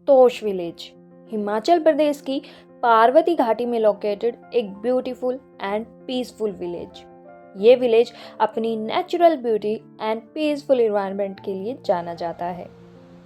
तोश village, Himachal Pradesh की पार्वती घाटी में लोकेटेड एक ब्यूटीफुल एंड पीसफुल विलेज। ये विलेज अपनी natural beauty and peaceful environment के लिए जाना जाता है।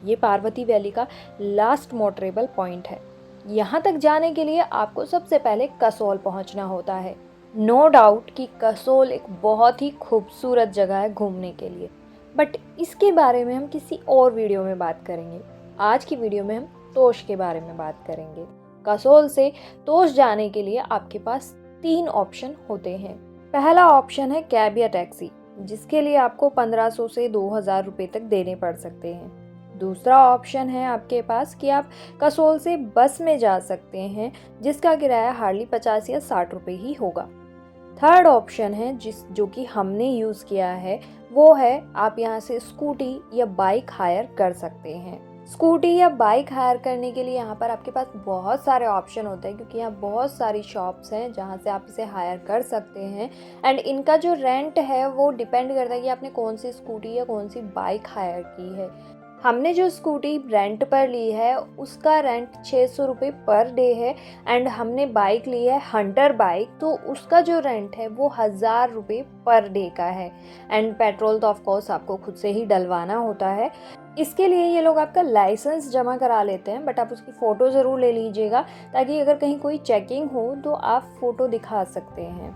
ये पार्वती वैली का लास्ट मोटरेबल पॉइंट है। यहाँ तक जाने के लिए आपको सबसे पहले कसोल पहुँचना होता है। नो डाउट कि कसोल एक बहुत ही खूबसूरत जगह है घूमने के लिए, बट इसके बारे में हम किसी और वीडियो में बात करेंगे। आज की वीडियो में हम तोश के बारे में बात करेंगे। कसोल से तोश जाने के लिए आपके पास 3 ऑप्शन होते हैं। पहला ऑप्शन है कैब या टैक्सी, जिसके लिए आपको 1500 से 2000 रुपये तक देने पड़ सकते हैं। दूसरा ऑप्शन है आपके पास कि आप कसोल से बस में जा सकते हैं, जिसका किराया हार्डली 50 या 60 रुपये ही होगा। थर्ड ऑप्शन है जो कि हमने यूज़ किया है, वो है आप यहाँ से स्कूटी या बाइक हायर कर सकते हैं। स्कूटी या बाइक हायर करने के लिए यहाँ पर आपके पास बहुत सारे ऑप्शन होते हैं, क्योंकि यहाँ बहुत सारी शॉप्स हैं जहाँ से आप इसे हायर कर सकते हैं। एंड इनका जो रेंट है वो डिपेंड करता है कि आपने कौन सी स्कूटी या कौन सी बाइक हायर की है। हमने जो स्कूटी रेंट पर ली है उसका रेंट 600 रुपये पर डे है। एंड हमने बाइक ली है हंटर बाइक, तो उसका जो रेंट है वो 1000 रुपये पर डे का है। एंड पेट्रोल तो ऑफ कोर्स आपको खुद से ही डलवाना होता है। इसके लिए ये लोग आपका लाइसेंस जमा करा लेते हैं, बट आप उसकी फ़ोटो ज़रूर ले लीजिएगा, ताकि अगर कहीं कोई चेकिंग हो तो आप फ़ोटो दिखा सकते हैं।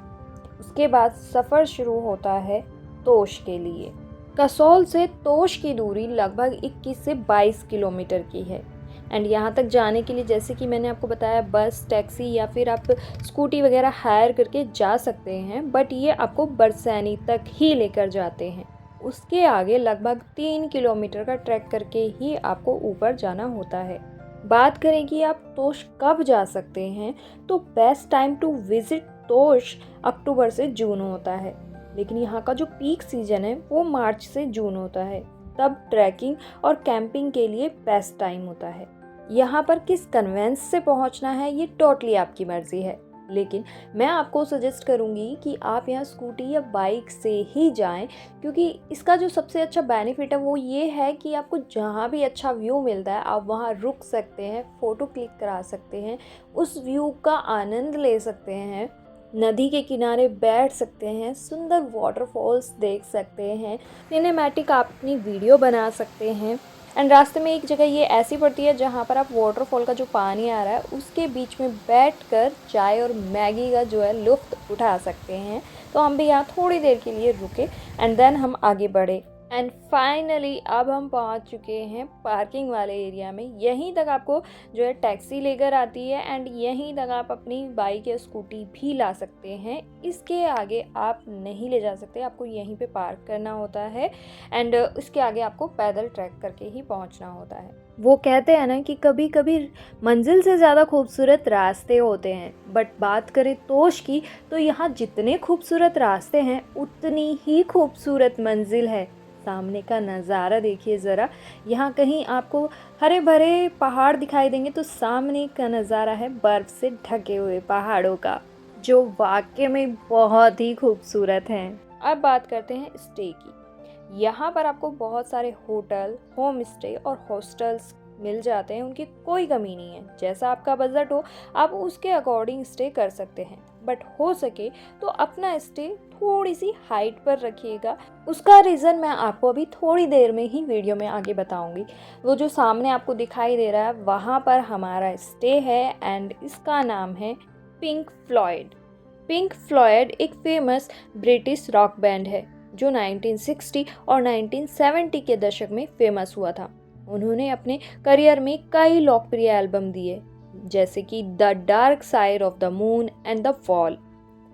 उसके बाद सफ़र शुरू होता है तोश के लिए। कसोल से तोश की दूरी लगभग 21 से 22 किलोमीटर की है। एंड यहाँ तक जाने के लिए, जैसे कि मैंने आपको बताया, बस, टैक्सी या फिर आप स्कूटी वगैरह हायर करके जा सकते हैं, बट ये आपको बरसैनी तक ही लेकर जाते हैं। उसके आगे लगभग 3 किलोमीटर का ट्रैक करके ही आपको ऊपर जाना होता है। बात करें कि आप तोश कब जा सकते हैं, तो बेस्ट टाइम टू विजिट तोश अक्टूबर से जून होता है, लेकिन यहाँ का जो पीक सीजन है वो मार्च से जून होता है। तब ट्रैकिंग और कैंपिंग के लिए बेस्ट टाइम होता है। यहाँ पर किस कन्वेंस से पहुँचना है ये टोटली आपकी मर्जी है, लेकिन मैं आपको सजेस्ट करूँगी कि आप यहाँ स्कूटी या बाइक से ही जाएं, क्योंकि इसका जो सबसे अच्छा बेनिफिट है वो ये है कि आपको जहाँ भी अच्छा व्यू मिलता है आप वहाँ रुक सकते हैं, फ़ोटो क्लिक करा सकते हैं, उस व्यू का आनंद ले सकते हैं, नदी के किनारे बैठ सकते हैं, सुंदर वाटरफॉल्स देख सकते हैं, सिनेमैटिक आप अपनी वीडियो बना सकते हैं। एंड रास्ते में एक जगह ये ऐसी पड़ती है जहाँ पर आप वाटरफॉल का जो पानी आ रहा है उसके बीच में बैठकर चाय और मैगी का जो है लुत्फ़ उठा सकते हैं। तो हम भी यहाँ थोड़ी देर के लिए रुके एंड देन हम आगे बढ़े। एंड फाइनली अब हम पहुँच चुके हैं पार्किंग वाले एरिया में। यहीं तक आपको जो है टैक्सी लेकर आती है एंड यहीं तक आप अपनी बाइक या स्कूटी भी ला सकते हैं। इसके आगे आप नहीं ले जा सकते, आपको यहीं पे पार्क करना होता है। एंड इसके आगे आपको पैदल ट्रैक करके ही पहुंचना होता है। वो कहते हैं ना कि कभी कभी मंजिल से ज़्यादा खूबसूरत रास्ते होते हैं, बट बात करें तोश की तो यहाँ जितने खूबसूरत रास्ते हैं उतनी ही खूबसूरत मंजिल है। सामने का नज़ारा देखिए ज़रा, यहाँ कहीं आपको हरे भरे पहाड़ दिखाई देंगे तो सामने का नज़ारा है बर्फ़ से ढके हुए पहाड़ों का, जो वाकई में बहुत ही खूबसूरत हैं। अब बात करते हैं स्टे की। यहाँ पर आपको बहुत सारे होटल, होम स्टे और हॉस्टल्स मिल जाते हैं, उनकी कोई कमी नहीं है। जैसा आपका बजट हो आप उसके अकॉर्डिंग स्टे कर सकते हैं, बट हो सके तो अपना स्टे थोड़ी सी हाइट पर रखिएगा। उसका रीज़न मैं आपको अभी थोड़ी देर में ही वीडियो में आगे बताऊंगी। वो जो सामने आपको दिखाई दे रहा है वहाँ पर हमारा स्टे है एंड इसका नाम है पिंक फ्लॉयड। पिंक फ्लॉयड एक फेमस ब्रिटिश रॉक बैंड है जो 1960 और 1970 के दशक में फेमस हुआ था। उन्होंने अपने करियर में कई लोकप्रिय एल्बम दिए, जैसे कि the dark side of the moon and the fall.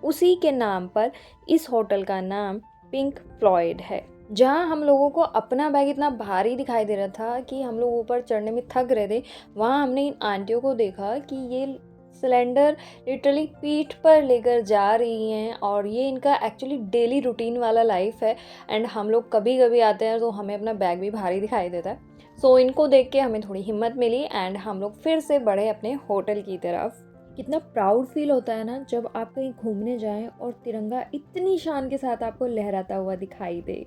उसी के नाम पर इस होटल का नाम पिंक फ्लॉयड है। जहाँ हम लोगों को अपना बैग इतना भारी दिखाई दे रहा था कि हम लोग ऊपर चढ़ने में थक रहे थे, वहाँ हमने इन आंटियों को देखा कि ये सिलेंडर लिटरली पीठ पर लेकर जा रही हैं, और ये इनका एक्चुअली डेली रूटीन वाला लाइफ है। एंड हम लोग कभी कभी आते हैं तो हमें अपना बैग भी भारी दिखाई देता है। सो इनको देख के हमें थोड़ी हिम्मत मिली एंड हम लोग फिर से बढ़े अपने होटल की तरफ। कितना प्राउड फील होता है ना जब आप कहीं घूमने जाएं और तिरंगा इतनी शान के साथ आपको लहराता हुआ दिखाई दे।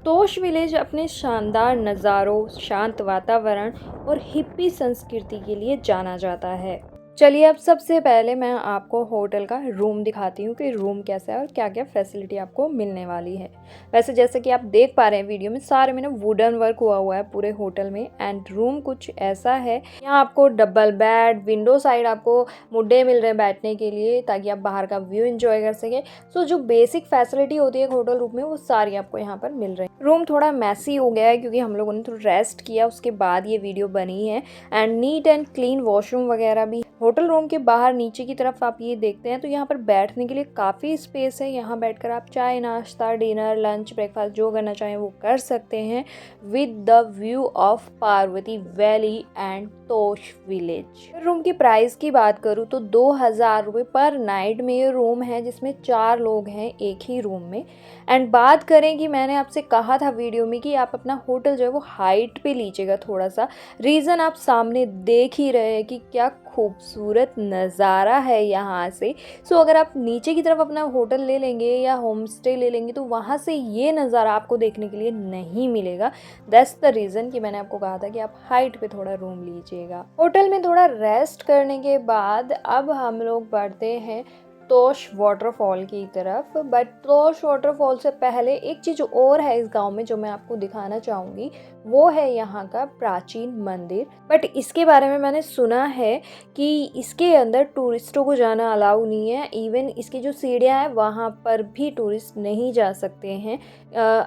तोश विलेज अपने शानदार नज़ारों, शांत वातावरण और हिप्पी संस्कृति के लिए जाना जाता है। चलिए अब सबसे पहले मैं आपको होटल का रूम दिखाती हूँ कि रूम कैसा है और क्या क्या फैसिलिटी आपको मिलने वाली है। वैसे जैसे कि आप देख पा रहे हैं वीडियो में, सारे में ना वुडन वर्क हुआ हुआ है पूरे होटल में। एंड रूम कुछ ऐसा है, यहाँ आपको डबल बेड, विंडो साइड आपको मुड्डे मिल रहे हैं बैठने के लिए ताकि आप बाहर का व्यू एंजॉय कर सकें। सो जो बेसिक फैसिलिटी होती है होटल रूम में वो सारी आपको यहाँ पर मिल रही है। रूम थोड़ा मैसी हो गया है क्योंकि हम लोगों ने थोड़ा रेस्ट किया, उसके बाद ये वीडियो बनी है। And neat and clean washroom वगैरह भी। होटल रूम के बाहर नीचे की तरफ आप ये देखते हैं तो यहाँ पर बैठने के लिए काफ़ी स्पेस है। यहाँ बैठकर आप चाय, नाश्ता, डिनर, लंच, ब्रेकफास्ट जो करना चाहें वो कर सकते हैं with the view of Parvati valley and Tosh village. Room की प्राइस की बात करूँ तो 2000 रुपये पर नाइट में ये रूम है, जिसमें 4 लोग हैं एक ही रूम में। एंड बात करें कि मैंने आपसे कहा था वीडियो में कि आप अपना होटल जो है वो हाइट पे लीजिएगा थोड़ा सा। रीज़न आप सामने देख ही रहे हैं कि क्या खूबसूरत नज़ारा है यहाँ से। सो अगर आप नीचे की तरफ अपना होटल ले लेंगे या होम स्टे ले लेंगे तो वहाँ से ये नज़ारा आपको देखने के लिए नहीं मिलेगा। दैट्स द रीज़न कि मैंने आपको कहा था कि आप हाइट पे थोड़ा रूम लीजिएगा। होटल में थोड़ा रेस्ट करने के बाद अब हम लोग बढ़ते हैं तोश वाटरफॉल की तरफ। बट तोश वाटरफॉल से पहले एक चीज़ और है इस गांव में जो मैं आपको दिखाना चाहूँगी, वो है यहाँ का प्राचीन मंदिर। बट इसके बारे में मैंने सुना है कि इसके अंदर टूरिस्टों को जाना अलाउ नहीं है। इवन इसकी जो सीढ़ियाँ हैं वहाँ पर भी टूरिस्ट नहीं जा सकते हैं,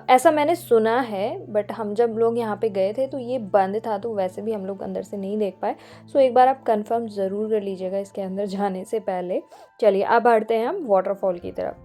ऐसा मैंने सुना है। बट हम जब लोग यहाँ पे गए थे तो ये बंद था, तो वैसे भी हम लोग अंदर से नहीं देख पाए। सो एक बार आप कंफर्म ज़रूर कर लीजिएगा इसके अंदर जाने से पहले। चलिए अब बढ़ते हैं हम वाटरफॉल की तरफ।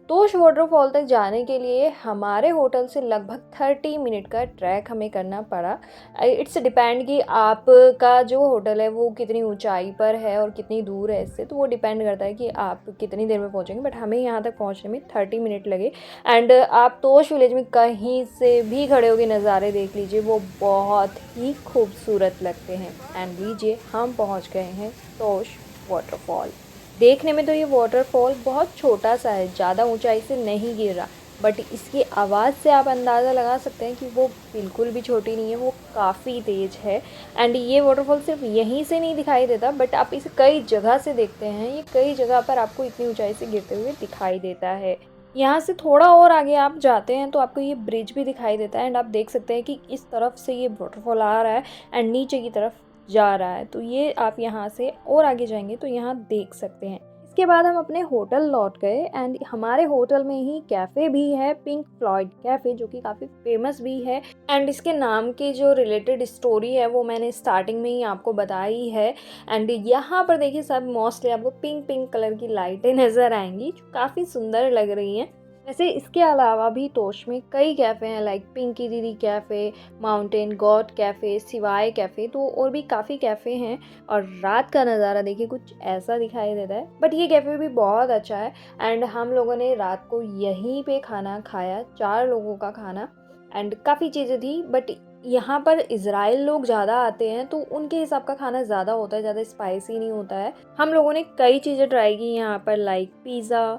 तोश वाटरफॉल तक जाने के लिए हमारे होटल से लगभग 30 मिनट का ट्रैक हमें करना पड़ा। इट्स डिपेंड कि आपका जो होटल है वो कितनी ऊंचाई पर है और कितनी दूर है इससे, तो वो डिपेंड करता है कि आप कितनी देर में पहुंचेंगे। बट हमें यहाँ तक पहुंचने में 30 मिनट लगे। एंड आप तोश विलेज में कहीं से भी खड़े होकर नज़ारे देख लीजिए, वो बहुत ही खूबसूरत लगते हैं। एंड लीजिए हम पहुँच गए हैं तोश वाटरफॉल। देखने में तो ये वाटरफॉल बहुत छोटा सा है, ज़्यादा ऊंचाई से नहीं गिर रहा, बट इसकी आवाज़ से आप अंदाज़ा लगा सकते हैं कि वो बिल्कुल भी छोटी नहीं है, वो काफ़ी तेज़ है। एंड ये वाटरफॉल सिर्फ यहीं से नहीं दिखाई देता, बट आप इसे कई जगह से देखते हैं। ये कई जगह पर आपको इतनी ऊंचाई से गिरते हुए दिखाई देता है। यहाँ से थोड़ा और आगे आप जाते हैं तो आपको ये ब्रिज भी दिखाई देता है। एंड आप देख सकते हैं कि इस तरफ से ये वाटरफॉल आ रहा है एंड नीचे की तरफ जा रहा है। तो ये आप यहाँ से और आगे जाएंगे तो यहाँ देख सकते हैं। इसके बाद हम अपने होटल लौट गए। एंड हमारे होटल में ही कैफ़े भी है, पिंक फ्लॉयड कैफ़े, जो कि काफ़ी फेमस भी है। एंड इसके नाम की जो रिलेटेड स्टोरी है वो मैंने स्टार्टिंग में ही आपको बताई है। एंड यहाँ पर देखिए सब मोस्टली आपको पिंक पिंक कलर की लाइटें नज़र आएंगी जो काफ़ी सुंदर लग रही हैं। वैसे इसके अलावा भी तोश में कई कैफ़े हैं, लाइक पिंकी दीदी कैफ़े, माउंटेन गॉड कैफ़े, सिवाय कैफ़े, तो और भी काफ़ी कैफ़े हैं। और रात का नज़ारा देखिए कुछ ऐसा दिखाई देता है। बट ये कैफ़े भी बहुत अच्छा है। एंड हम लोगों ने रात को यहीं पे खाना खाया, 4 लोगों का खाना। एंड काफ़ी चीज़ें थी, बट यहाँ पर इज़राइल लोग ज़्यादा आते हैं तो उनके हिसाब का खाना ज़्यादा होता है, ज़्यादा स्पाइसी नहीं होता है। हम लोगों ने कई चीज़ें ट्राई की यहाँ पर, लाइक पिज़्ज़ा,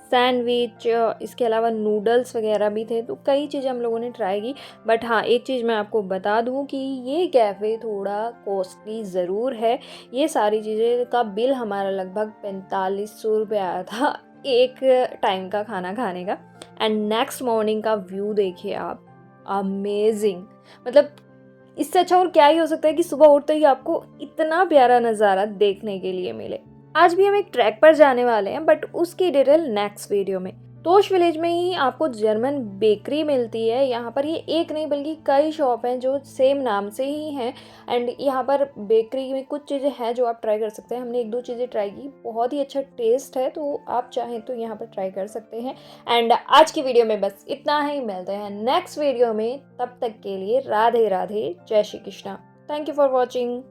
सैंडविच, इसके अलावा नूडल्स वगैरह भी थे, तो कई चीज़ें हम लोगों ने ट्राई की। बट हाँ, एक चीज़ मैं आपको बता दूं कि ये कैफ़े थोड़ा कॉस्टली ज़रूर है। ये सारी चीज़ें का बिल हमारा लगभग 4500 रुपये आया था एक टाइम का खाना खाने का। एंड नेक्स्ट मॉर्निंग का व्यू देखिए आप, अमेजिंग। मतलब इससे अच्छा और क्या ही हो सकता है कि सुबह उठते ही आपको इतना प्यारा नज़ारा देखने के लिए मिले। आज भी हम एक ट्रैक पर जाने वाले हैं, बट उसकी डिटेल नेक्स्ट वीडियो में। तोश विलेज में ही आपको जर्मन बेकरी मिलती है। यहाँ पर ये एक नहीं बल्कि कई शॉप हैं जो सेम नाम से ही हैं। एंड यहाँ पर बेकरी में कुछ चीज़ें हैं जो आप ट्राई कर सकते हैं। हमने 1-2 चीज़ें ट्राई की, बहुत ही अच्छा टेस्ट है, तो आप चाहें तो यहाँ पर ट्राई कर सकते हैं। एंड आज की वीडियो में बस इतना ही, मिलते हैं नेक्स्ट वीडियो में। तब तक के लिए राधे राधे, जय Shri Krishna. Thank you for watching.